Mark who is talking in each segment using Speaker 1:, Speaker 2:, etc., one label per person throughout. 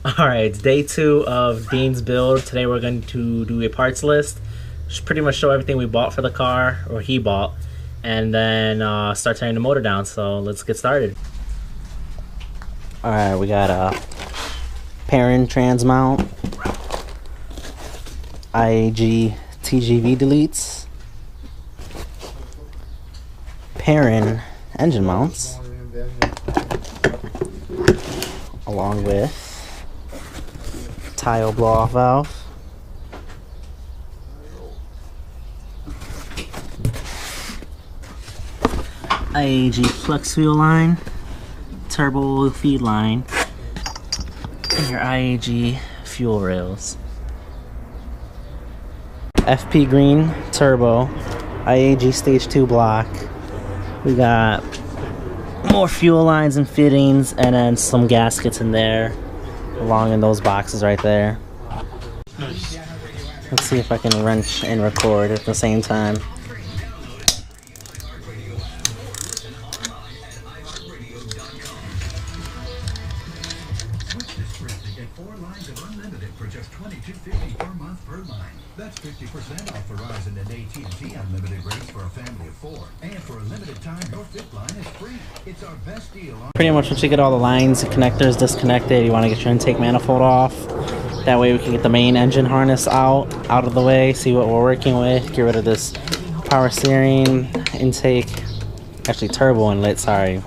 Speaker 1: Alright, it's day 2 of Dean's build. Today we're going to do a parts list. Just pretty much show everything we bought for the car, or he bought, and then start tearing the motor down. So let's get started. Alright, we got a parent trans mount, IAG TGV deletes, parent engine mounts, along with tile blow-off valve, IAG flex fuel line, turbo feed line, and your IAG fuel rails. FP green turbo, IAG stage 2 block. We got more fuel lines and fittings, and then some gaskets in there, along in those boxes right there. Let's see if I can wrench and record at the same time.
Speaker 2: That's 50% off Verizon and AT&T unlimited rates for a family of 4. And for a limited time, your fifth line is free. It's our best deal on...
Speaker 1: Pretty much once you get all the lines and connectors disconnected, you want to get your intake manifold off. That way we can get the main engine harness out of the way, see what we're working with, get rid of this power steering, intake, actually turbo inlet, sorry.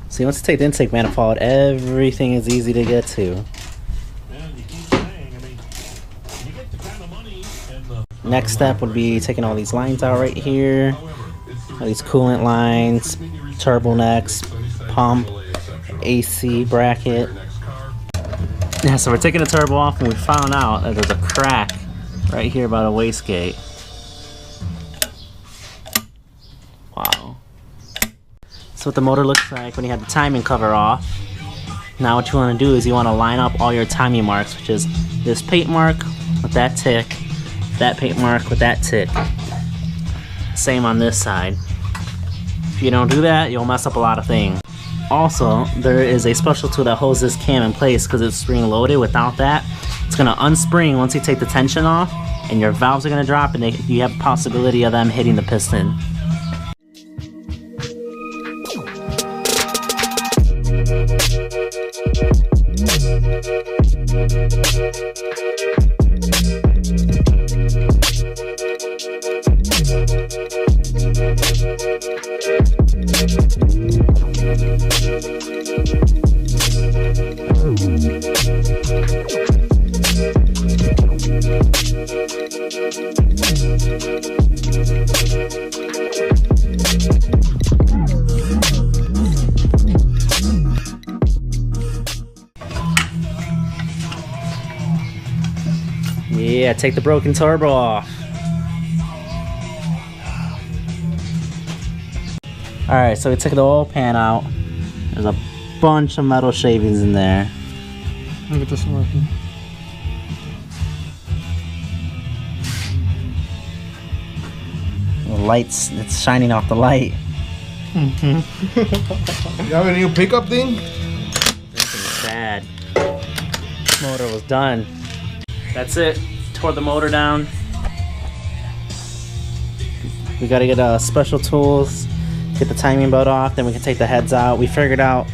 Speaker 1: See, once you take the intake manifold, everything is easy to get to. Next step would be taking all these lines out right here. All these coolant lines, turbo necks, pump, AC bracket. Yeah, so we're taking the turbo off, and we found out that there's a crack right here by the wastegate. Wow. So what the motor looks like when you have the timing cover off. Now what you want to do is you want to line up all your timing marks, which is this paint mark with that tick, that paint mark with that tick. Same on this side. If you don't do that, you'll mess up a lot of things. Also, there is a special tool that holds this cam in place because it's spring loaded. Without that, it's going to unspring once you take the tension off, and your valves are going to drop, and you have a possibility of them hitting the piston. Yeah, take the broken turbo off. Alright, so we took the oil pan out. There's a bunch of metal shavings in there.
Speaker 3: Look at this working.
Speaker 1: The lights, it's shining off the light.
Speaker 3: You have a new pickup thing?
Speaker 1: This is bad. Motor was done. That's it. Tore the motor down. We gotta get special tools, get the timing belt off, then we can take the heads out. We figured out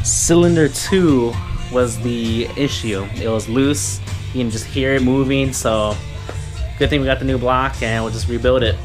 Speaker 1: cylinder 2 was the issue. It was loose. You can just hear it moving, so good thing we got the new block, and we'll just rebuild it.